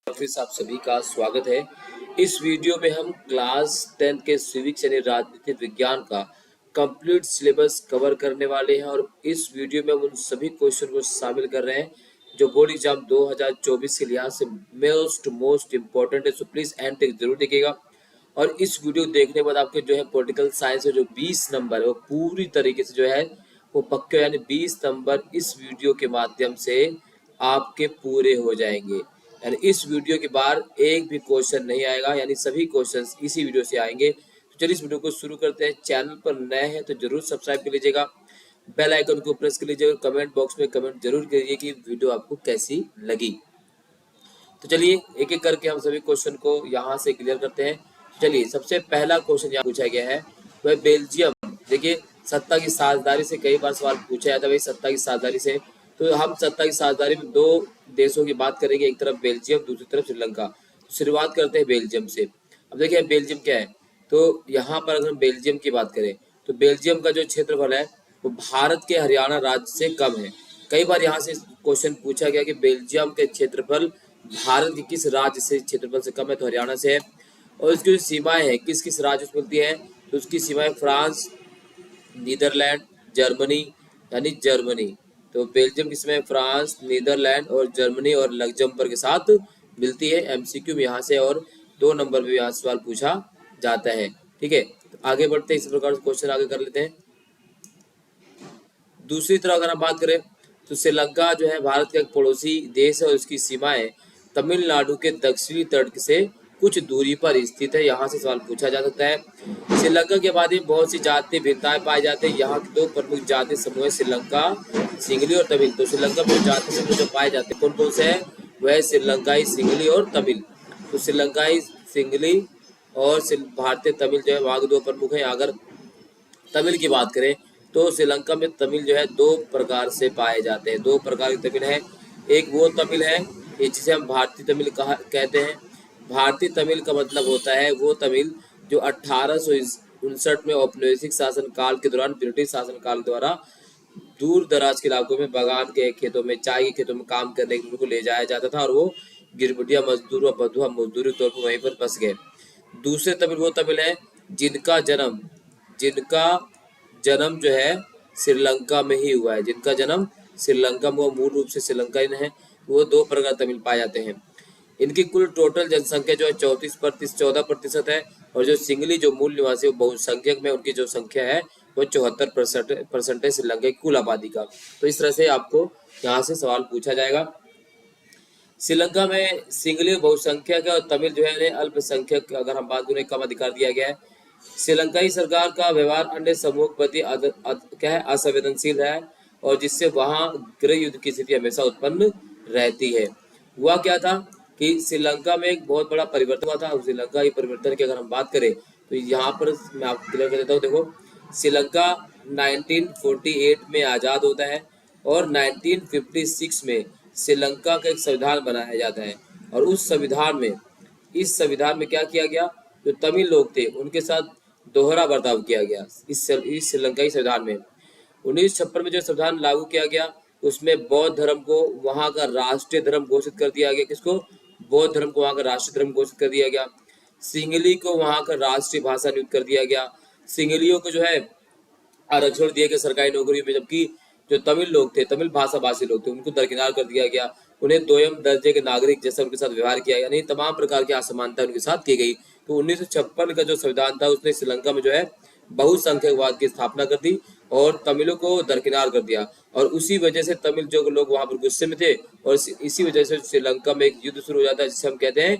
फिर से आप सभी का स्वागत है। इस वीडियो में हम क्लास 10 के सिविक्स यानी राजनीतिक विज्ञान का कंप्लीट सिलेबस कवर करने वाले हैं और इस वीडियो में हम उन सभी क्वेश्चन को शामिल कर रहे हैं जो बोर्ड एग्जाम 2024 के लिहाज से मोस्ट इम्पोर्टेंट है। सो प्लीज एंड तक जरूर देखिएगा और इस वीडियो देखने के बाद आपके जो है पॉलिटिकल साइंस में जो 20 नंबर है वो पूरी तरीके से जो है वो पक्के यानी 20 नंबर इस वीडियो के माध्यम से आपके पूरे हो जाएंगे। यानी इस वीडियो के बाद एक भी क्वेश्चन नहीं आएगा, यानी सभी क्वेश्चंस इसी वीडियो से आएंगे। तो चलिए इस वीडियो को शुरू करते हैं। चैनल पर नए हैं तो जरूर सब्सक्राइब कर लीजिएगा, बेल आइकन को प्रेस कर लीजिएगा और कमेंट बॉक्स में कमेंट जरूर करिए कि वीडियो आपको कैसी लगी। तो चलिए एक एक करके हम सभी क्वेश्चन को यहाँ से क्लियर करते हैं। चलिए सबसे पहला क्वेश्चन यहाँ पूछा गया है वह बेल्जियम। देखिए सत्ता की साझेदारी से कई बार सवाल पूछा जाता है, भाई सत्ता की साझेदारी से, तो हम सत्ता की साझेदारी में दो देशों की बात करेंगे, एक तरफ बेल्जियम दूसरी तरफ श्रीलंका। तो शुरुआत करते हैं बेल्जियम से। अब देखिए बेल्जियम क्या है, तो यहाँ पर अगर हम बेल्जियम की बात करें तो बेल्जियम का जो क्षेत्रफल है वो भारत के हरियाणा राज्य से कम है। कई बार यहाँ से क्वेश्चन पूछा गया कि बेल्जियम के क्षेत्रफल भारत के किस राज्य से क्षेत्रफल से कम है, तो हरियाणा से है। और इसकी जो सीमाएं हैं किस किस राज्य से मिलती है, तो उसकी सीमाएं फ्रांस, नीदरलैंड, जर्मनी, यानी जर्मनी। तो बेल्जियम की सीमाएं फ्रांस, नीदरलैंड और जर्मनी और लग्जमबर्ग के साथ मिलती है। एमसीक्यू में यहाँ से और 2 नंबर में यहाँ सवाल पूछा जाता है। ठीक है, तो आगे बढ़ते हैं, इसी प्रकार से क्वेश्चन आगे कर लेते हैं। दूसरी तरफ अगर हम बात करें तो श्रीलंका जो है भारत का एक पड़ोसी देश है और उसकी सीमाएं तमिलनाडु के दक्षिणी तट से कुछ दूरी पर स्थित है। यहाँ से सवाल पूछा जा सकता है। श्रीलंका के आबादी में बहुत सी जातीय भिन्नताएं पाई जाती है। यहाँ के 2 प्रमुख जातीय समूह है श्रीलंका सिंगली और तमिल। तो श्रीलंका में जातीय समूह जो पाए जाते हैं कौन कौन से है, वह श्रीलंकाई सिंगली और तमिल। तो श्रीलंकाई सिंगली और भारतीय तमिल जो है वहाँ के 2 प्रमुख है। अगर तमिल की बात करें तो श्रीलंका में तमिल जो है 2 प्रकार से पाए जाते हैं। 2 प्रकार की तमिल है। एक वो तमिल है जिसे हम भारतीय तमिल कहते हैं। भारतीय तमिल का मतलब होता है वो तमिल जो 1859 में औपनिवेशिक शासन काल के दौरान ब्रिटिश शासन काल द्वारा दूर दराज के इलाकों में बागान के खेतों में, चाय के खेतों में काम करने के लिए ले जाया जाता था और वो गिरबटिया मजदूर व बधुआ मजदूरी के तौर पर वहीं पर बस गए। दूसरे तमिल वो तमिल है जिनका जन्म जो है श्रीलंका में ही हुआ है, जिनका जन्म श्रीलंका में, वो मूल रूप से श्रीलंकाई है। वो 2 प्रकार तमिल पाए जाते हैं। इनकी कुल टोटल जनसंख्या जो है 14% है और जो सिंगली जो मूल निवासी बहुसंख्यक में उनकी जो संख्या है वो 74% है श्रीलंका की कुल आबादी का। तो इस तरह से आपको यहाँ से सवाल पूछा जाएगा। श्रीलंका में सिंगली बहुसंख्यक है और तमिल जो है अल्पसंख्यक, अगर हम बात करें, कम अधिकार दिया गया है। श्रीलंकाई सरकार का व्यवहार अन्य समूह के प्रति क्या है, असंवेदनशील है और जिससे वहां गृह युद्ध की स्थिति हमेशा उत्पन्न रहती है। हुआ क्या था कि श्रीलंका में एक बहुत बड़ा परिवर्तन हुआ था। श्रीलंका के परिवर्तन की अगर हम बात करें तो यहाँ पर मैं आपको क्लियर कर देता हूँ। देखो श्रीलंका 1948 में आज़ाद होता है और 1956 में श्रीलंका का एक संविधान बनाया जाता है और उस संविधान में क्या किया गया, जो तमिल लोग थे उनके साथ दोहरा बर्ताव किया गया। इस श्रीलंकाई संविधान में 1956 में जो संविधान लागू किया गया उसमें बौद्ध धर्म को वहां का राष्ट्रीय धर्म घोषित कर दिया गया। किसको, बौद्ध धर्म को वहां का राष्ट्रीय धर्म घोषित कर दिया गया। सिंगली को वहां का राष्ट्रीय भाषा नियुक्त कर दिया गया। सिंगलियों को जो है आरक्षण दिया गया सरकारी नौकरी में, जबकि जो तमिल लोग थे, तमिल भाषा भाषी लोग थे, उनको दरकिनार कर दिया गया। उन्हें 2ym दर्जे के नागरिक जैसा उनके साथ व्यवहार किया, यानी तमाम प्रकार की असमानता उनके साथ की गई। तो 1956 का जो संविधान था उसने श्रीलंका में जो है बहुसंख्यकवाद की स्थापना कर दी और तमिलों को दरकिनार कर दिया और उसी वजह से तमिल जो लोग वहां पर गुस्से में थे और इसी वजह से श्रीलंका में एक युद्ध शुरू हो जाता है जिसे हम कहते हैं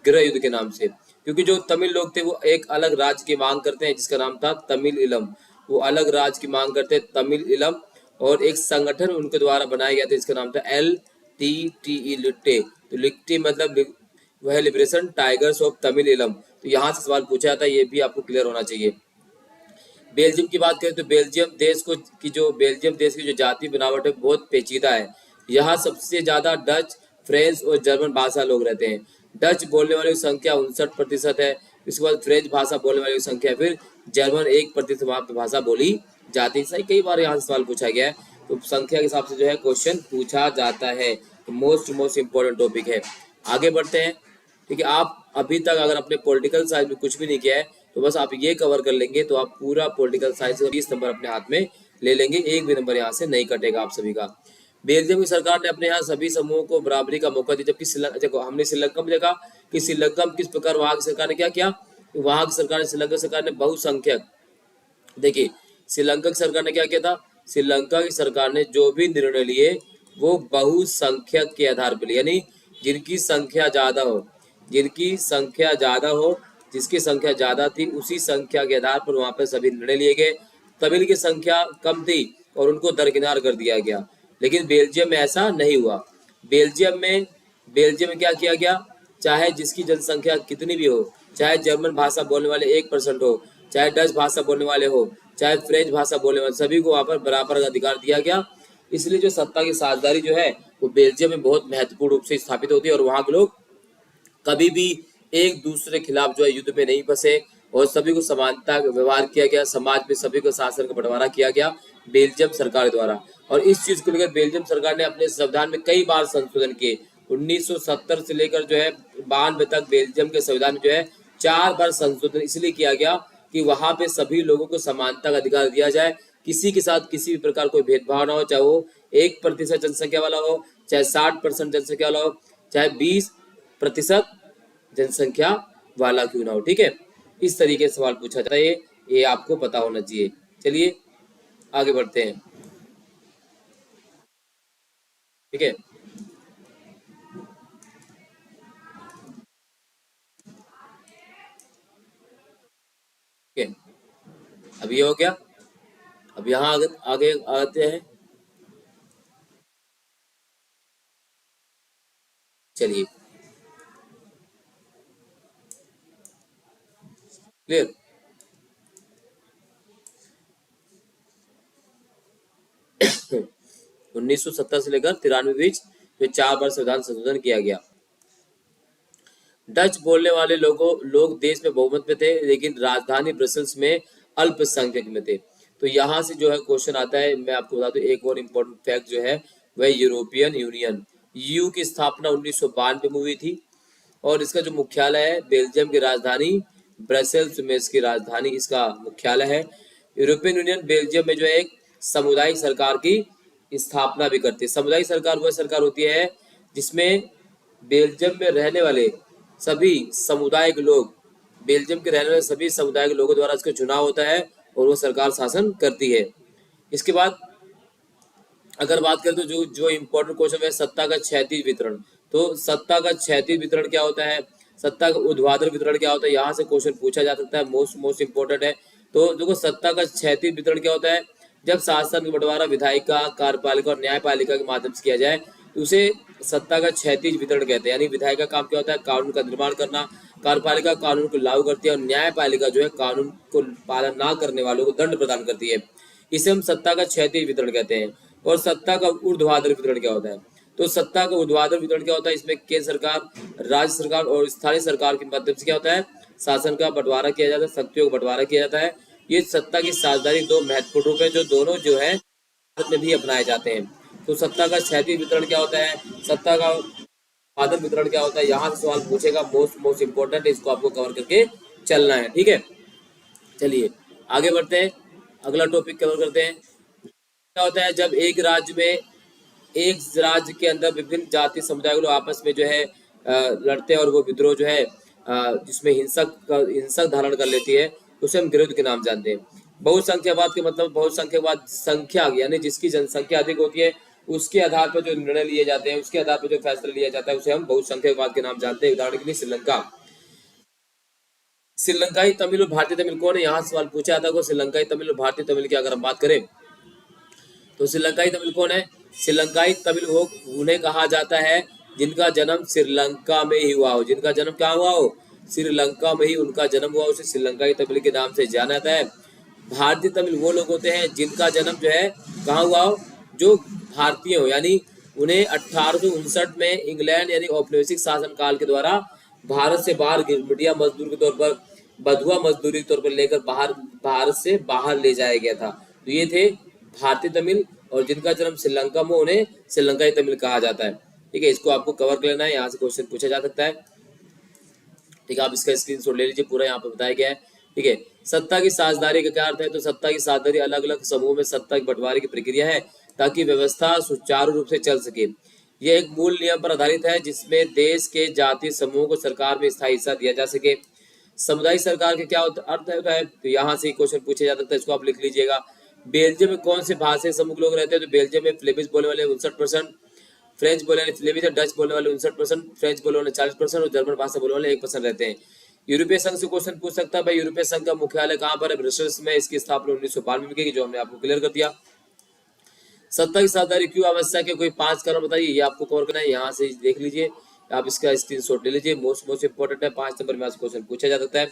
गृह युद्ध के नाम से। क्योंकि जो तमिल लोग थे वो एक अलग राज्य की मांग करते हैं जिसका नाम था तमिल इलम। वो अलग राज्य की मांग करते हैं तमिल इलम और एक संगठन उनके द्वारा बनाया गया था जिसका नाम था LTTE लिट्टे। तो लिट्टे मतलब वह लिबरेशन टाइगर्स ऑफ तमिल इलम। तो यहाँ से सवाल पूछा जाता है, ये भी आपको क्लियर होना चाहिए। बेल्जियम की बात करें तो बेल्जियम देश की जो जाति बनावट है बहुत पेचीदा है। यहाँ सबसे ज्यादा डच, फ्रेंच और जर्मन भाषा लोग रहते हैं। डच बोलने वालों की संख्या 59% है। इसके बाद फ्रेंच भाषा बोलने वालों की संख्या, फिर जर्मन 1% वहाँ पर भाषा बोली जाती है। सही, कई बार यहाँ से सवाल पूछा गया है तो संख्या के हिसाब से जो है क्वेश्चन पूछा जाता है। तो मोस्ट इम्पोर्टेंट टॉपिक है। आगे बढ़ते हैं। ठीक है, आप अभी तक अगर अपने पॉलिटिकल साइंस में कुछ भी नहीं किया है तो बस आप ये कवर कर लेंगे तो आप पूरा पॉलिटिकल साइंस का 20 नंबर अपने हाथ में ले लेंगे, एक भी नंबर यहाँ से नहीं कटेगा आप सभी का। बेल्जियम की सरकार ने अपने यहाँ सभी समूहों को बराबरी का मौका दिया, जबकि देखो हमने श्रीलंका में देखा कि श्रीलंका में किस प्रकार वहां की सरकार ने क्या किया। वहां की सरकार ने, श्रीलंका सरकार ने बहुसंख्यक, देखिए श्रीलंका की सरकार ने क्या किया था, श्रीलंका की सरकार ने जो भी निर्णय लिए वो बहुसंख्यक के आधार पर, यानी जिनकी संख्या ज्यादा हो, जिनकी संख्या ज्यादा हो, जिसकी संख्या ज्यादा थी उसी संख्या के आधार पर वहां पर सभी निर्णय लिए गए। तमिल की संख्या कम थी और उनको दरकिनार कर दिया गया, लेकिन बेल्जियम में ऐसा नहीं हुआ। बेल्जियम में क्या किया गया, चाहे जिसकी जनसंख्या कितनी भी हो, चाहे जर्मन भाषा बोलने वाले 1% हो, चाहे डच भाषा बोलने वाले हो, चाहे फ्रेंच भाषा बोलने वाले, सभी को वहां पर बराबर का अधिकार दिया गया। इसलिए जो सत्ता की साझेदारी जो है वो बेल्जियम में बहुत महत्वपूर्ण रूप से स्थापित होती है और वहां के लोग कभी भी एक दूसरे के खिलाफ जो है युद्ध में नहीं फंसे और सभी को समानता का व्यवहार किया गया, समाज में सभी को शासन का बंटवारा किया गया बेल्जियम सरकार द्वारा। और इस चीज को लेकर बेल्जियम सरकार ने अपने संविधान में कई बार संशोधन किए। 1970 से लेकर जो है 92 तक बेल्जियम के संविधान में जो है 4 बार संशोधन इसलिए किया गया कि वहां पे सभी लोगों को समानता का अधिकार दिया जाए, किसी के साथ किसी भी प्रकार कोई भेदभाव ना हो, चाहे वो 1% जनसंख्या वाला हो, चाहे 60% जनसंख्या वाला हो, चाहे 20% जनसंख्या वाला क्यों ना हो। ठीक है, इस तरीके से सवाल पूछा जाता है, ये आपको पता होना चाहिए। चलिए आगे बढ़ते हैं। ठीक है, ठीक है, अब ये हो गया। अब यहाँ आगे आगे आते हैं। चलिए क्लियर। 1970 से लेकर 93 बीच जो 4 बार संविधान संशोधन किया गया। डच बोलने वाले लोग देश में बहुमत में थे, लेकिन राजधानी ब्रसल्स में अल्पसंख्यक में थे। तो यहाँ से जो है क्वेश्चन आता है, मैं आपको बता दूं एक और इम्पोर्टेंट फैक्ट जो है वह यूरोपियन यूनियन ईयू की स्थापना 1992 में हुई थी और इसका जो मुख्यालय है बेल्जियम की राजधानी ब्रसेल्स में इसकी राजधानी इसका मुख्यालय है। यूरोपियन यूनियन बेल्जियम में जो है एक सामुदायिक सरकार की स्थापना भी करती है। सामुदायिक सरकार वह सरकार होती है जिसमें बेल्जियम में रहने वाले सभी समुदाय के लोग, बेल्जियम के रहने वाले सभी समुदाय के लोगों द्वारा इसका चुनाव होता है और वो सरकार शासन करती है। इसके बाद अगर बात करें तो जो जो इम्पोर्टेंट क्वेश्चन है सत्ता का क्षैतिज वितरण। तो सत्ता का क्षैतिज वितरण क्या होता है, सत्ता का ऊर्ध्वाधर वितरण क्या होता है, यहाँ से क्वेश्चन पूछा जा सकता है, मोस्ट इम्पोर्टेंट है। तो देखो सत्ता का क्षैतिज वितरण क्या होता है, जब शासन का बंटवारा विधायिका, कार्यपालिका और न्यायपालिका के माध्यम से किया जाए तो उसे सत्ता का क्षैतिज वितरण कहते हैं। यानी विधायिका काम क्या होता है, कानून का निर्माण करना, कार्यपालिका कानून को लागू करती है और न्यायपालिका जो है कानून को पालन ना करने वालों को दंड प्रदान करती है। इसे हम सत्ता का क्षैतिज वितरण कहते हैं। और सत्ता का ऊर्ध्वाधर वितरण क्या होता है, तो सत्ता का ऊर्ध्वाधर वितरण क्या होता है, इसमें केंद्र सरकार, राज्य सरकार और स्थानीय सरकार के माध्यम से क्या होता है, शासन का बंटवारा किया जाता है, शक्तियों का बंटवारा किया जाता है। ये सत्ता की साझेदारी दो महत्वपूर्ण रूप है जो दोनों जो है भारत में भी अपनाए जाते हैं। तो सत्ता का क्षैतिज वितरण क्या होता है, सत्ता का ऊर्ध्वाधर वितरण क्या होता है, यहाँ से सवाल पूछेगा, मोस्ट इंपोर्टेंट, इसको आपको कवर करके चलना है। ठीक है, चलिए आगे बढ़ते हैं, अगला टॉपिक कवर करते हैं। क्या होता है जब एक राज्य में, एक राज्य के अंदर विभिन्न जाति समुदाय के लोग आपस में जो है लड़ते हैं और वो विद्रोह जो है जिसमें हिंसक धारण कर लेती है उसे हम गृहयुद्ध के नाम जानते हैं। बहुसंख्यावाद के मतलब, बहुसंख्यावाद संख्या यानी जिसकी जनसंख्या अधिक होती है उसके आधार पर जो निर्णय लिए जाते हैं, उसके आधार पर जो फैसला लिया जाता है उसे हम बहुसंख्यावाद के नाम जानते हैं। उदाहरण के लिए श्रीलंका, श्रीलंकाई तमिल और भारतीय तमिल कौन है, यहाँ सवाल पूछा जाता है। श्रीलंकाई तमिल और भारतीय तमिल की अगर हम बात करें तो श्रीलंकाई तमिल कौन है, श्रीलंकाई तमिल वो उन्हें कहा जाता है जिनका जन्म श्रीलंका में ही हुआ हो, जिनका जन्म क्या हुआ हो, श्रीलंका में ही उनका जन्म हुआ, उसे श्रीलंकाई तमिल के नाम से जाना जाता है। भारतीय तमिल वो लोग होते हैं जिनका जन्म जो है कहाँ हुआ हो, जो भारतीय हो, यानी उन्हें 1859 में इंग्लैंड यानी औपनिवेशिक शासन काल के द्वारा भारत से बाहर मीडिया मजदूर के तौर पर, बधुआ मजदूरी के तौर पर लेकर भारत से बाहर ले जाया गया था। तो ये थे भारतीय तमिल और जिनका जन्म श्रीलंका में, उन्हें श्रीलंकाई तमिल कहा जाता है। ठीक है, इसको आपको कवर कर लेना है, यहाँ से क्वेश्चन पूछा जा सकता है। ठीक है, आप इसका स्क्रीनशॉट ले लीजिए, पूरा यहाँ पे बताया गया है। ठीक है, सत्ता की साझेदारी का क्या अर्थ है? तो सत्ता की साझेदारी अलग अलग समूह में सत्ता के बंटवारे की प्रक्रिया है ताकि व्यवस्था सुचारू रूप से चल सके। यह एक मूल नियम पर आधारित है जिसमें देश के जातीय समूह को सरकार में स्थायी हिस्सा दिया जा सके। सामुदायिक सरकार के क्या अर्थ होता है? तो यहाँ से क्वेश्चन पूछा जा सकता है, इसको आप लिख लीजिएगा। बेल्जियम में कौन से भाषा समूह के लोग रहते हैं? तो बेल्जियम में फ्लेमिश बोलने वाले 59%, फ्रेंच बोलने वाले फ्लेमिश और डच बोलने वाले 59%, फ्रेंच बोलने वाले 40% और जर्मन भाषा बोलने वाले 1% रहते हैं। यूरोपीय संघ से क्वेश्चन पूछ सकता है भाई, यूरोपीय संघ का मुख्यालय कहाँ पर है? ब्रसेल्स में। इसकी स्थापना 1992 में की, जो हमने आपको क्लियर कर दिया। सत्ता की साझेदारी क्यों आवश्यक है? कोई 5 कारण बताइए, ये आपको कवर करना है, यहाँ से देख लीजिए, आप इसका स्क्रीनशॉट ले लीजिए, मोस्ट इंपोर्टेंट है। 5 नंबर में आपसे क्वेश्चन पूछा जा सकता है।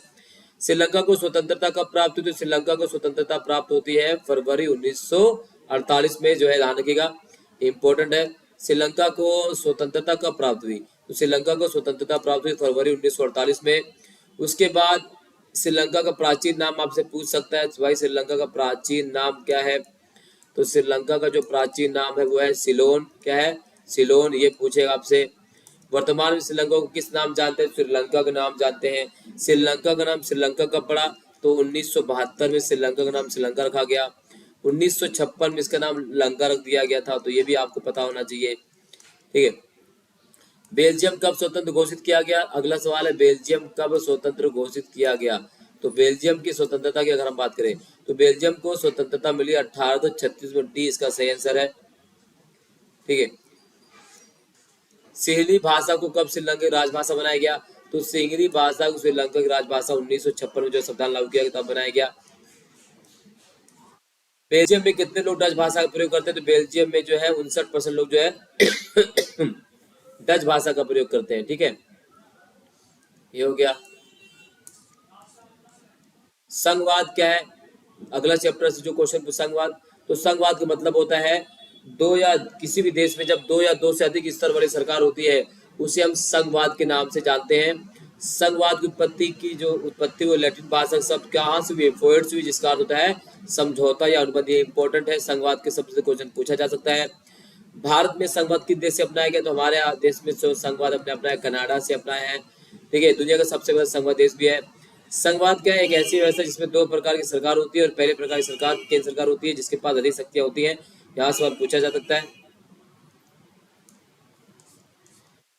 श्रीलंका को स्वतंत्रता कब प्राप्त हुई? तो श्रीलंका को स्वतंत्रता प्राप्त होती है फरवरी 1948 में, जो है ध्यान रखिएगा, इंपॉर्टेंट है। श्रीलंका को स्वतंत्रता कब प्राप्त हुई? तो श्रीलंका को स्वतंत्रता प्राप्त हुई फरवरी 1948 में। उसके बाद श्रीलंका का प्राचीन नाम आपसे पूछ सकता है, भाई श्रीलंका का प्राचीन नाम क्या है? तो श्रीलंका का जो प्राचीन नाम है वो है सिलोन। क्या है? सिलोन, ये पूछेगा आपसे। वर्तमान में श्रीलंका को किस नाम जानते हैं? श्रीलंका का नाम जानते हैं। श्रीलंका का नाम श्रीलंका कब पड़ा? तो 1972 में श्रीलंका का नाम श्रीलंका रखा गया। 1956 में इसका नाम लंका रख दिया गया था, तो ये भी आपको पता होना चाहिए। ठीक है, बेल्जियम कब स्वतंत्र घोषित किया गया? अगला सवाल है, बेल्जियम कब स्वतंत्र घोषित किया गया? तो बेल्जियम की स्वतंत्रता की अगर हम बात करें तो बेल्जियम को स्वतंत्रता मिली 1836 में। डी इसका सही आंसर है। ठीक है, सिंहली भाषा को कब श्रीलंका की राजभाषा बनाया गया? तो सिंहली भाषा को श्रीलंका की राजभाषा 1956 में जो संविधान लागू किया गया तब बनाया गया। बेल्जियम में कितने लोग डच भाषा का प्रयोग करते हैं? तो बेल्जियम में जो है 59% लोग जो है डच भाषा का प्रयोग करते हैं। ठीक है, ये हो गया। संघवाद क्या है? अगला चैप्टर से जो क्वेश्चन, संघवाद, तो संघवाद का मतलब होता है दो या किसी भी देश में जब दो या दो से अधिक स्तर वाली सरकार होती है उसे हम संघवाद के नाम से जानते हैं। संघवाद की उत्पत्ति की जो उत्पत्ति वो लैटिन भाषा शब्द कहाँ से हुई? फोएट से हुई, जिसका अर्थ होता है समझौता या अनुबंध। ये इंपॉर्टेंट है, संघवाद के शब्द से क्वेश्चन पूछा जा सकता है। भारत में संघवाद किस देश से अपनाया गया? तो हमारे देश में संघवाद अपने अपनाया कनाडा से अपनाया है। ठीक है, दुनिया का सबसे बड़ा संघवाद देश भी है। संघवाद क्या है? एक ऐसी व्यवस्था जिसमें दो प्रकार की सरकार होती है और पहले प्रकार की सरकार केंद्र सरकार होती है जिसके पास अधिक शक्तियां होती हैं। यहाँ सवाल पूछा जा सकता है।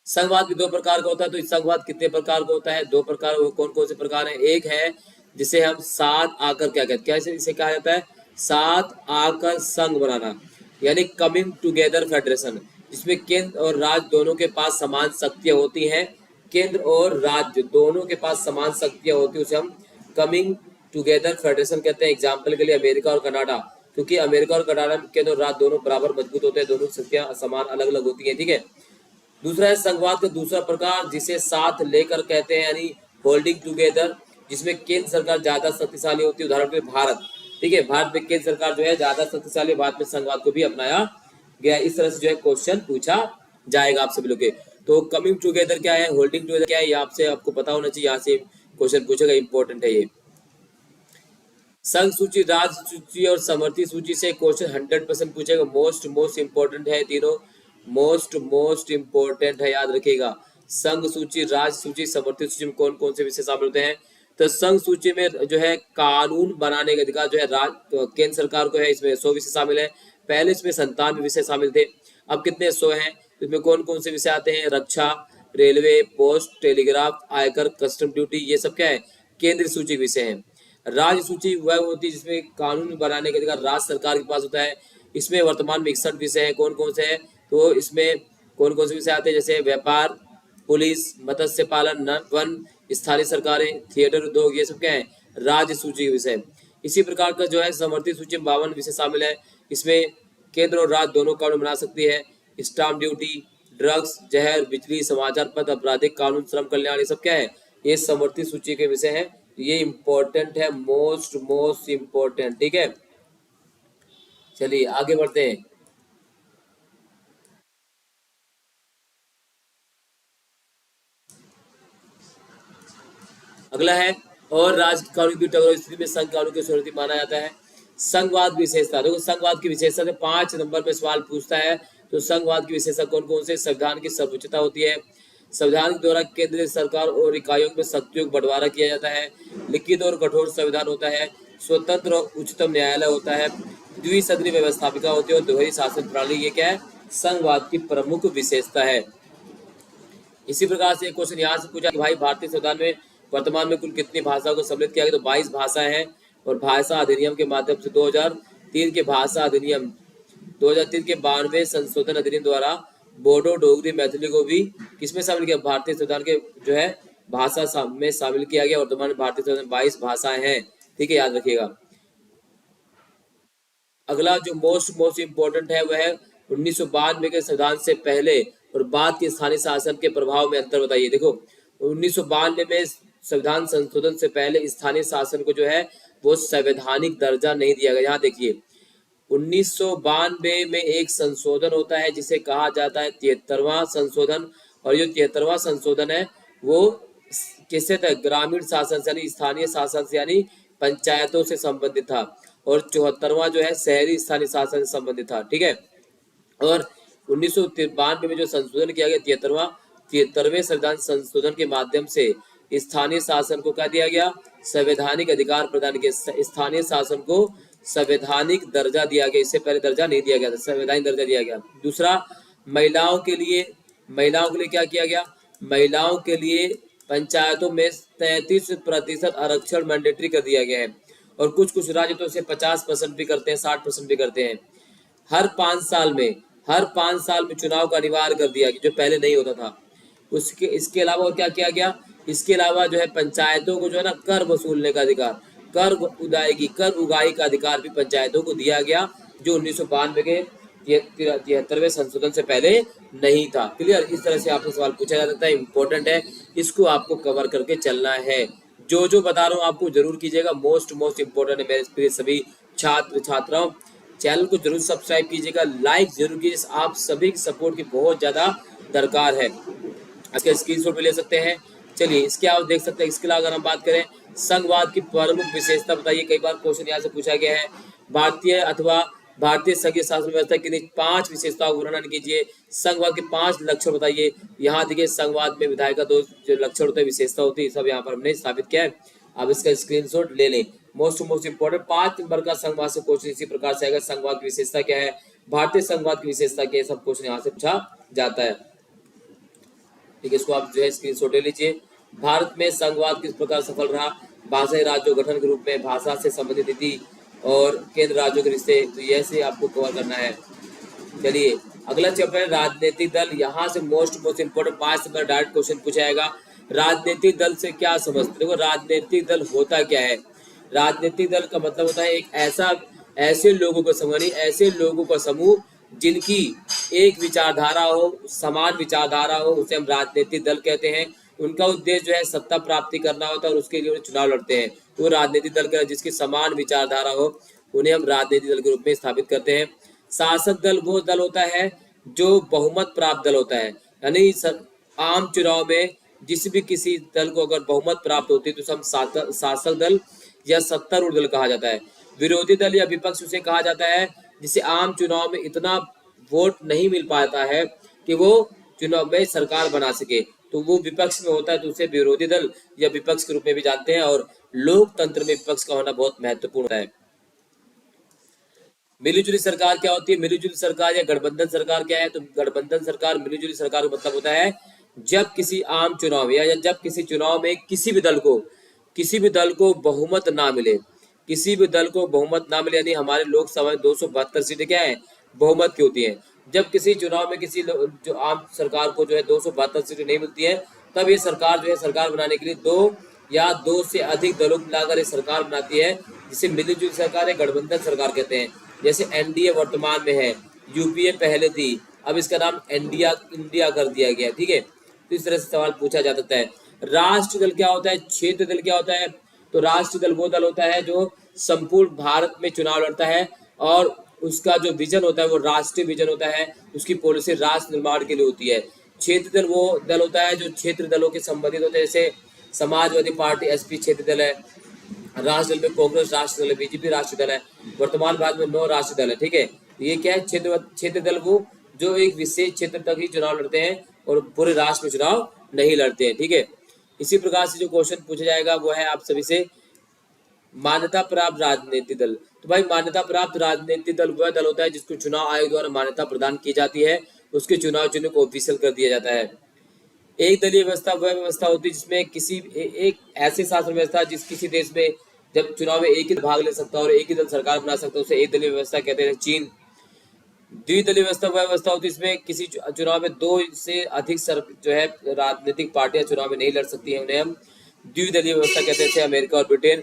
संघवाद भी दो प्रकार का होता है, तो इस संघवाद कितने प्रकार का होता है? 2 प्रकार। वो कौन कौन से प्रकार हैं? एक है जिसे हम साथ आकर क्या कहते हैं, इसे कहा जाता है साथ आकर संघ बनाना, यानी कमिंग टुगेदर फेडरेशन, जिसमें केंद्र और राज्य दोनों के पास समान शक्तियां होती हैं। केंद्र और राज्य दोनों के पास समान शक्तियां होती है, उसे हम कमिंग टुगेदर फेडरेशन कहते हैं। एग्जाम्पल के लिए अमेरिका और कनाडा, क्योंकि अमेरिका और कनाडा में केंद्र और राज्य दोनों बराबर मजबूत होते हैं, दोनों शक्तियां समान अलग अलग होती हैं। ठीक है, दूसरा है संघवाद का दूसरा प्रकार जिसे साथ लेकर कहते हैं, यानी होल्डिंग टुगेदर, जिसमें केंद्र सरकार ज्यादा शक्तिशाली होती है। उदाहरण के लिए भारत। ठीक है, भारत में केंद्र सरकार जो है ज्यादा शक्तिशाली, भारत में संघवाद को भी अपनाया गया। इस तरह से जो है क्वेश्चन पूछा जाएगा आप सभी लोग के। तो कमिंग टुगेदर क्या है, होल्डिंग टुगेदर क्या है, ये आपसे आपको पता होना चाहिए। यहाँ से क्वेश्चन पूछेगा, इंपॉर्टेंट है ये। संघ सूची, राज्य सूची और समर्थी सूची से क्वेश्चन 100% पूछेगा। मोस्ट इंपॉर्टेंट है तीनों, मोस्ट इंपॉर्टेंट है, याद रखिएगा। संघ सूची, राज्य सूची, समर्थी सूची में कौन कौन से विषय शामिल होते हैं? तो संघ सूची में जो है कानून बनाने का अधिकार जो है तो केंद्र सरकार को है। इसमें 100 विषय शामिल है। पहले इसमें 97 विषय शामिल थे, अब कितने 100 हैं? इसमें कौन कौन से विषय आते हैं? रक्षा, रेलवे, पोस्ट, टेलीग्राफ, आयकर, कस्टम ड्यूटी, ये सब क्या है? केंद्रीय सूची विषय है। राज्य सूची वह होती है जिसमें कानून बनाने का अधिकार राज्य सरकार के पास होता है। इसमें वर्तमान में 61 विषय है। कौन कौन से हैं? तो इसमें कौन कौन से विषय आते हैं? जैसे व्यापार, पुलिस, मत्स्य पालन, वन, स्थानीय सरकारें, थिएटर उद्योग, ये सब क्या है? राज्य सूची के विषय। इसी प्रकार का जो है समर्थी सूची में 52 विषय शामिल है। इसमें केंद्र और राज्य दोनों कानून बना सकती है। स्टाम्प ड्यूटी, ड्रग्स, जहर, बिजली, समाचार पत्र, आपराधिक कानून, श्रम कल्याण, ये सब क्या है? ये समर्थी सूची के विषय है। ये इंपॉर्टेंट है, मोस्ट इंपॉर्टेंट। ठीक है, चलिए आगे बढ़ते हैं। अगला है, और राज्य कानून की टकराव स्थिति में संघ कानून की स्वरूप माना जाता है। संघवाद विशेषता, देखो संघवाद की विशेषता से 5 नंबर पे सवाल पूछता है। तो संघवाद की विशेषता कौन कौन से? संविधान की सर्वोच्चता होती है, संविधान के द्वारा केंद्रीय सरकार और इकाइयों में शक्तियों का बंटवारा किया जाता है, लिखित और कठोर संविधान होता है, स्वतंत्र और उच्चतम न्यायालय होता है, द्विसदनीय व्यवस्थापिका होती है और दोहरी शासन प्रणाली। ये क्या है? संघवाद की प्रमुख विशेषता है। इसी प्रकार से एक क्वेश्चन यहाँ से पूछा कि भाई भारतीय संविधान में वर्तमान में कुल कितनी भाषाओं को सम्मिलित किया गया? तो 22 भाषाएं हैं और भाषा अधिनियम के माध्यम से 2003 के भाषा अधिनियम 2003 के 92 संशोधन अधिनियम द्वारा बोडो, डोगरी, मैथिली को भी किसमें शामिल किया? भारतीय संविधान के जो है भाषा में शामिल किया गया। वर्तमान में भारतीय संविधान में 22 भाषाएं हैं, ठीक है, याद रखिएगा। अगला जो मोस्ट इम्पोर्टेंट है वह है 1992 के संविधान से पहले और बाद के स्थानीय शासन के प्रभाव में अंतर बताइए। देखो 1992 में संविधान संशोधन से पहले स्थानीय शासन को जो है वो संवैधानिक दर्जा नहीं दिया गया। यहाँ देखिए 1992 में एक संशोधन होता है जिसे कहा जाता है 73वां संशोधन, और जो 73वां संशोधन है वो किससे था? ग्रामीण शासन से यानी स्थानीय शासन से यानी पंचायतों से संबंधित था, और 74वां जो है शहरी स्थानीय शासन से संबंधित था, ठीक है। और 1992 में जो संशोधन किया गया 73वें संविधान संशोधन के माध्यम से स्थानीय शासन को क्या दिया गया? संवैधानिक अधिकार प्रदान किया, स्थानीय शासन को संवैधानिक दर्जा दिया गया। इससे पहले दर्जा नहीं दिया गया था, संवैधानिक दर्जा दिया गया। दूसरा, महिलाओं के लिए क्या किया गया? महिलाओं के लिए पंचायतों में 33% आरक्षण मैंडेटरी कर दिया गया है, और कुछ राज्य तो इसे 50% भी करते हैं, 60% भी करते हैं। हर 5 साल में चुनाव का अनिवार्य कर दिया गया, जो पहले नहीं होता था। इसके अलावा और क्या किया गया? इसके अलावा जो है पंचायतों को जो है ना कर वसूलने का अधिकार, कर उगाही का अधिकार भी पंचायतों को दिया गया, जो 1992 के 73वें संशोधन से पहले नहीं था। क्लियर? इस तरह से आपसे सवाल पूछा जा सकता है, इंपॉर्टेंट है, इसको आपको कवर करके चलना है। जो बता रहा हूँ आपको जरूर कीजिएगा, मोस्ट इंपॉर्टेंट है मेरे प्रिय सभी छात्र छात्राओं। चैनल को जरूर सब्सक्राइब कीजिएगा, लाइक जरूर कीजिए, आप सभी की सपोर्ट की बहुत ज्यादा दरकार है। इसका स्क्रीनशॉट भी ले सकते हैं। चलिए इसके आप देख सकते हैं। इसके अलावा अगर हम बात करें संघवाद की प्रमुख विशेषता बताइए, कई बार क्वेश्चन यहाँ से पूछा गया है। भारतीय संघीय शासन व्यवस्था की 5 विशेषताओं का वर्णन कीजिए। संघवाद के 5 लक्षण बताइए। यहाँ देखिए संघवाद में विधायक का 2 जो लक्षण होते हैं, विशेषता होती है, सब यहाँ पर हमने स्थापित किया है। आप इसका स्क्रीनशॉट ले लें। मोस्ट इंपोर्टेंट 5 नंबर का संघवाद से क्वेश्चन इसी प्रकार से आएगा। संघवाद की विशेषता क्या है, भारतीय संघवाद की विशेषता क्या है, सब क्वेश्चन यहाँ से पूछा जाता है। ठीक है, इसको आप जो है स्क्रीनशॉट ले लीजिए। भारत में संघवाद किस प्रकार सफल रहा? भाषाई राज्यों गठन के रूप में, भाषा से संबंधित नीति और केंद्र राज्यों के रिश्ते, तो यह से आपको कवर करना है। चलिए अगला चैप्टर है राजनीतिक दल। यहाँ से most important 5 number direct question पूछा जाएगा। राजनीतिक दल से क्या समझते? देखो राजनीतिक दल होता क्या है? राजनीतिक दल का मतलब होता है एक ऐसे लोगों का समूह, नहीं ऐसे लोगों का समूह जिनकी एक विचारधारा हो, समान विचारधारा हो, उसे हम राजनीतिक दल कहते हैं। उनका उद्देश्य जो है सत्ता प्राप्ति करना होता है और उसके लिए वो चुनाव लड़ते हैं, तो वो राजनीतिक दल का जिसकी समान विचारधारा हो उन्हें हम राजनीतिक दल के रूप में स्थापित करते हैं। शासक दल वो दल होता है जो बहुमत प्राप्त दल होता है, यानी आम चुनाव में जिस भी किसी दल को अगर बहुमत प्राप्त होती है तो हम शासक दल या सत्तारूढ़ दल कहा जाता है। विरोधी दल या विपक्ष उसे कहा जाता है जिसे आम चुनाव में इतना वोट नहीं मिल पाता है कि वो चुनाव में सरकार बना सके, तो वो विपक्ष में होता है, तो उसे विरोधी दल या विपक्ष के रूप में भी जानते हैं। और लोकतंत्र में विपक्ष का होना बहुत महत्वपूर्ण होता है। मिलीजुली सरकार क्या होती है? मिलीजुली सरकार या गठबंधन सरकार क्या है? तो गठबंधन सरकार, मिलीजुली सरकार का मतलब होता है जब किसी आम चुनाव या जब किसी चुनाव में किसी भी दल को बहुमत ना मिले, किसी भी दल को बहुमत ना मिले, यानी हमारे लोकसभा में 272 सीटें क्या है? बहुमत की होती है। जब किसी चुनाव में किसी जो आम सरकार को जो है 272 सीटें नहीं मिलती है, तब ये सरकार जो है सरकार बनाने के लिए 2 या 2 से अधिक दलों को मिलाकर ये सरकार बनाती है, जिसे मिलीजुली सरकार या गठबंधन सरकार कहते हैं। जैसे एनडीए वर्तमान में है, यूपीए पहले थी, अब इसका नाम इंडिया कर दिया गया। ठीक है, तो इस तरह से सवाल पूछा जा सकता है। राष्ट्र दल क्या होता है? क्षेत्र दल क्या होता है? तो राष्ट्र दल वो दल होता है जो संपूर्ण भारत में चुनाव लड़ता है और उसका जो विजन होता है वो राष्ट्रीय विजन होता है, उसकी पॉलिसी राष्ट्र निर्माण के लिए होती है। क्षेत्र दल वो दल होता है जो क्षेत्र दलों के संबंधित होते हैं, जैसे समाजवादी पार्टी एसपी क्षेत्र दल है, राष्ट्र दल में कांग्रेस राष्ट्र दल है, बीजेपी राष्ट्र दल है, वर्तमान भारत में 9 राष्ट्र दल है। ठीक है, ये क्या है? क्षेत्र दल वो जो एक विशेष क्षेत्र तक ही चुनाव लड़ते हैं और पूरे राष्ट्र में चुनाव नहीं लड़ते हैं। ठीक है, इसी प्रकार से जो क्वेश्चन पूछा जाएगा वो है आप सभी से मान्यता प्राप्त राजनीतिक दल। तो भाई मान्यता प्राप्त राजनीतिक दल वह दल होता है जिसको चुनाव आयोग द्वारा मान्यता प्रदान की जाती है, उसके चुनाव चिन्ह को ऑफिशियल कर दिया जाता है। एक दलीय व्यवस्था वह व्यवस्था होती है जिसमें किसी एक ऐसे शासन व्यवस्था जिस किसी देश में जब चुनाव में एक ही भाग ले सकता है और एक ही दल सरकार बना सकता है, उसे एक दलीय व्यवस्था कहते हैं। चीन। द्विदलीय व्यवस्था वह व्यवस्था होती है इसमें किसी चुनाव में दो से अधिक जो है राजनीतिक पार्टियां चुनाव में नहीं लड़ सकती हैं, उन्हें हम द्विदलीय व्यवस्था कहते थे। अमेरिका और ब्रिटेन।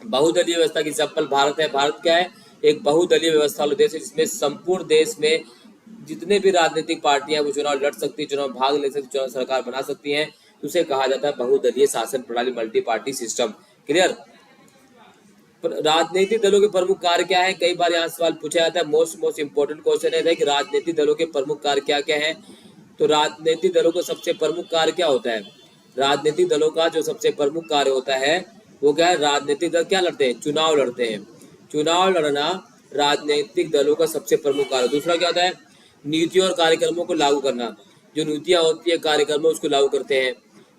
बहुदलीय व्यवस्था की एग्जाम्पल भारत है। भारत क्या है? एक बहुदलीय व्यवस्था वाला देश है जिसमें संपूर्ण देश में जितने भी राजनीतिक पार्टियां वो चुनाव लड़ सकती है, चुनाव भाग ले सकती, चुनाव सरकार बना सकती हैं, उसे कहा जाता है बहुदलीय शासन प्रणाली, मल्टी पार्टी सिस्टम। क्लियर? राजनीतिक दलों के प्रमुख कार्य क्या है? कई बार यहाँ सवाल पूछा जाता है। मोस्ट इंपोर्टेंट क्वेश्चन है कि राजनीतिक दलों के प्रमुख कार्य क्या क्या है। तो राजनीतिक दलों का सबसे प्रमुख कार्य क्या होता है? राजनीतिक दलों का जो सबसे प्रमुख कार्य होता है वो क्या है? राजनीतिक दल क्या लड़ते हैं? चुनाव लड़ते हैं। चुनाव लड़ना राजनीतिक दलों का सबसे प्रमुख कार्य। दूसरा क्या होता है? नीतियों और कार्यक्रमों को लागू करना। जो नीतियां होती है, कार्यक्रम उसको लागू करते हैं।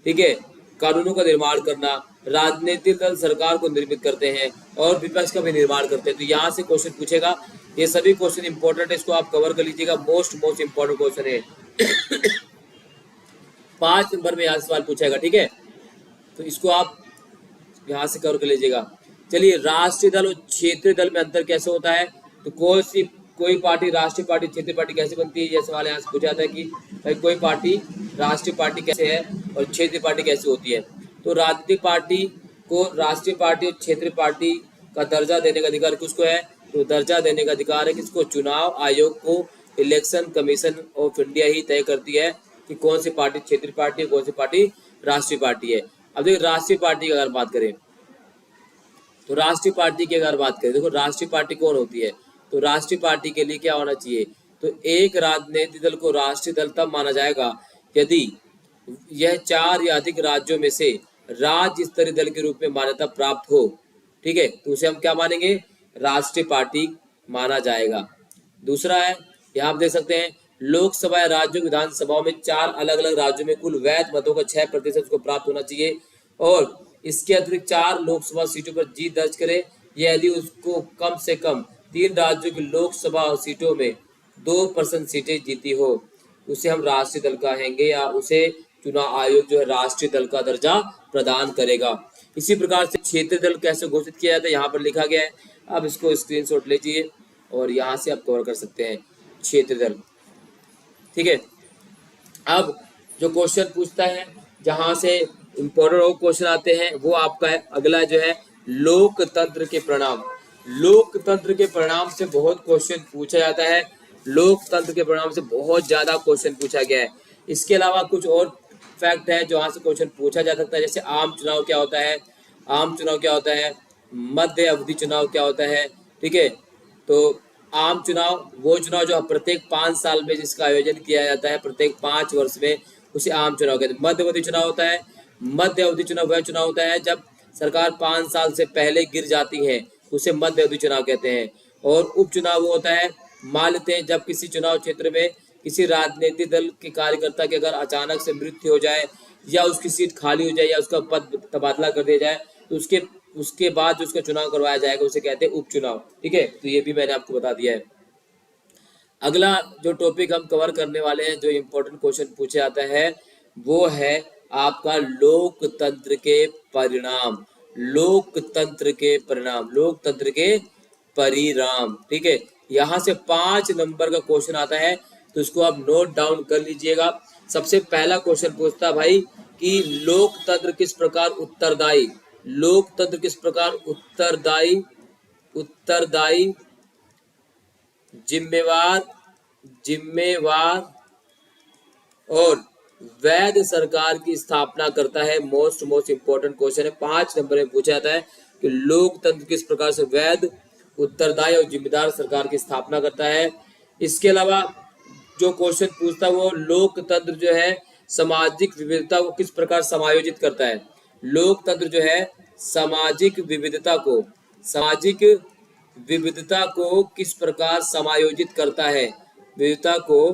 ठीक है, कानूनों का निर्माण करना। राजनीतिक दल सरकार को निर्मित करते हैं और विपक्ष का भी निर्माण करते हैं। तो यहाँ से क्वेश्चन पूछेगा, ये सभी क्वेश्चन इंपॉर्टेंट है, इसको आप कवर कर लीजिएगा। मोस्ट इंपॉर्टेंट क्वेश्चन है 5 नंबर में यहाँ सवाल पूछेगा। ठीक है, तो इसको आप यहाँ से कवर कर लीजिएगा। चलिए, राष्ट्रीय दल और क्षेत्रीय दल में अंतर कैसे होता है? तो कोई पार्टी राष्ट्रीय पार्टी क्षेत्रीय पार्टी कैसे बनती है, यह सवाल यहाँ से पूछा जाता है कि भाई कोई पार्टी राष्ट्रीय पार्टी कैसे है और क्षेत्रीय पार्टी कैसे होती है। तो राजनीतिक पार्टी को राष्ट्रीय पार्टी और क्षेत्रीय पार्टी का दर्जा देने का अधिकार किसको है? तो दर्जा देने का अधिकार है किसको? चुनाव आयोग को। इलेक्शन कमीशन ऑफ इंडिया ही तय करती है कि कौन सी पार्टी क्षेत्रीय पार्टी है, कौन सी पार्टी राष्ट्रीय पार्टी है। अब देखिए, राष्ट्रीय पार्टी की अगर बात करें तो राष्ट्रीय पार्टी की अगर बात करें, देखो राष्ट्रीय पार्टी कौन होती है? तो राष्ट्रीय पार्टी के लिए क्या होना चाहिए? तो एक राजनीतिक दल को राष्ट्रीय दल तब माना जाएगा यदि यह 4 या अधिक राज्यों में से राज्य स्तरीय दल के रूप में मान्यता प्राप्त हो। ठीक है, तो उसे हम क्या मानेंगे? राष्ट्रीय पार्टी माना जाएगा। दूसरा है, यहाँ आप देख सकते हैं, लोकसभा या राज्यों विधानसभाओं में 4 अलग अलग राज्यों में कुल वैध मतों का 6% को प्राप्त होना चाहिए और इसके अतिरिक्त 4 लोकसभा सीटों पर जीत दर्ज करे यदि उसको कम से कम 3 राज्यों की लोकसभा सीटों में 2% सीटें जीती हो, उसे हम राष्ट्रीय दल कहेंगे या उसे चुनाव आयोग जो है राष्ट्रीय दल का दर्जा प्रदान करेगा। इसी प्रकार से क्षेत्रीय दल कैसे घोषित किया जाता है यहाँ पर लिखा गया है। अब इसको स्क्रीनशॉट लीजिए और यहाँ से आप कवर कर सकते हैं क्षेत्रीय दल। ठीक है, अब जो क्वेश्चन पूछता है जहां से इंपॉर्टेंट क्वेश्चन आते हैं वो आपका है अगला जो है लोकतंत्र के परिणाम। लोकतंत्र के परिणाम से बहुत क्वेश्चन पूछा जाता है। लोकतंत्र के परिणाम से बहुत ज्यादा क्वेश्चन पूछा गया है। इसके अलावा कुछ और फैक्ट है जहां से क्वेश्चन पूछा जा सकता है, जैसे आम चुनाव क्या होता है, आम चुनाव क्या होता है, मध्य अवधि चुनाव क्या होता है। ठीक है, तो आम चुनाव वो चुनाव जो प्रत्येक 5 साल में जिसका आयोजन किया जाता है, प्रत्येक 5 वर्ष में, उसे आम चुनाव कहते हैं। मध्य अवधि चुनाव होता है, मध्य अवधि चुनाव वह चुनाव होता है जब सरकार 5 साल से पहले गिर जाती है, उसे मध्य अवधि चुनाव कहते हैं। और उपचुनाव वो होता है, मान लेते हैं जब किसी चुनाव क्षेत्र में किसी राजनीतिक दल के कार्यकर्ता की अगर अचानक से मृत्यु हो जाए या उसकी सीट खाली हो जाए या उसका पद तबादला कर दिया जाए तो उसके बाद जो उसका चुनाव करवाया जाएगा उसे कहते हैं उपचुनाव। ठीक है, तो ये भी मैंने आपको बता दिया है। अगला जो टॉपिक हम कवर करने वाले हैं, जो इम्पोर्टेंट क्वेश्चन पूछा जाता है, वो है आपका लोकतंत्र के परिणाम। लोकतंत्र के परिणाम, लोकतंत्र के परिणाम। ठीक है, यहाँ से 5 नंबर का क्वेश्चन आता है, तो इसको आप नोट डाउन कर लीजिएगा। सबसे पहला क्वेश्चन पूछता भाई कि लोकतंत्र किस प्रकार उत्तरदायी, लोकतंत्र किस प्रकार उत्तरदायी जिम्मेवार और वैध सरकार की स्थापना करता है। मोस्ट इंपोर्टेंट क्वेश्चन है, 5 नंबर में पूछा जाता है कि लोकतंत्र किस प्रकार से वैध, उत्तरदायी और जिम्मेदार सरकार की स्थापना करता है। इसके अलावा जो क्वेश्चन पूछता है वो लोकतंत्र जो है सामाजिक विविधता को किस प्रकार समायोजित करता है। लोकतंत्र जो है सामाजिक विविधता को किस प्रकार समायोजित करता है। विविधता को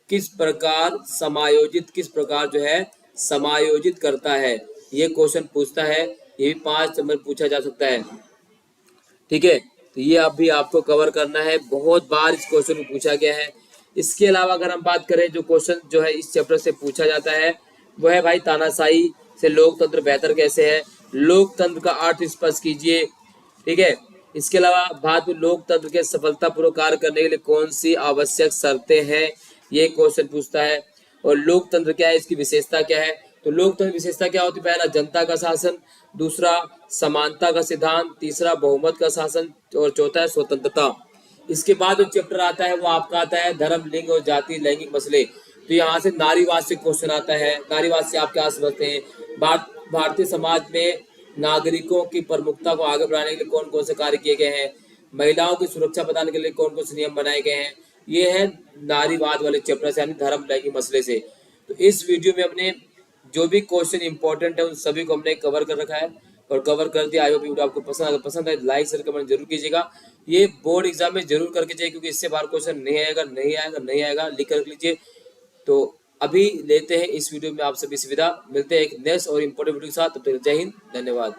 किस प्रकार जो है समायोजित करता है, ये क्वेश्चन पूछता है। ये भी 5 नंबर पूछा जा सकता है। ठीक है, तो ये अभी आपको कवर करना है, बहुत बार इस क्वेश्चन को पूछा गया है। इसके अलावा अगर हम बात करें जो क्वेश्चन जो है इस चैप्टर से पूछा जाता है वो है भाई तानाशाही से लोकतंत्र बेहतर कैसे है, लोकतंत्र का अर्थ स्पष्ट कीजिए। ठीक है, इसके अलावा भारत में लोकतंत्र के सफलतापूर्वक कार्य करने के लिए कौन सी आवश्यक शर्तें हैं, ये क्वेश्चन पूछता है। और लोकतंत्र क्या है, इसकी विशेषता क्या है। तो लोकतंत्र विशेषता क्या होती है, पहला जनता का शासन, दूसरा समानता का सिद्धांत, तीसरा बहुमत का शासन और चौथा है स्वतंत्रता। इसके बाद जो चैप्टर आता है वो आपका आता है धर्म, लिंग और जाति लैंगिक मसले। तो यहाँ से नारीवाद से क्वेश्चन आता है। नारीवाद से आप क्या समझते हैं, भारतीय समाज में नागरिकों की प्रमुखता को आगे बढ़ाने के लिए कौन कौन से कार्य किए गए हैं, महिलाओं की सुरक्षा प्रदान के लिए कौन कौन से नियम बनाए गए हैं। ये है नारीवाद वाले चैप्टर से, यानी धर्म लैंगिक मसले से। तो इस वीडियो में हमने जो भी क्वेश्चन इंपॉर्टेंट है उन सभी को हमने कवर कर रखा है और कवर कर दिया। आई होप वीडियो आपको पसंद आए लाइक शेयर कमेंट जरूर कीजिएगा। ये बोर्ड एग्जाम में जरूर करके चाहिए, क्योंकि इससे बाहर क्वेश्चन नहीं आएगा, लिख कर लीजिए। तो अभी लेते हैं इस वीडियो में आप सभी से विदा, मिलते हैं एक नेक्स्ट और इम्पोर्टेंट वीडियो के साथ। तब तक जय हिंद, धन्यवाद।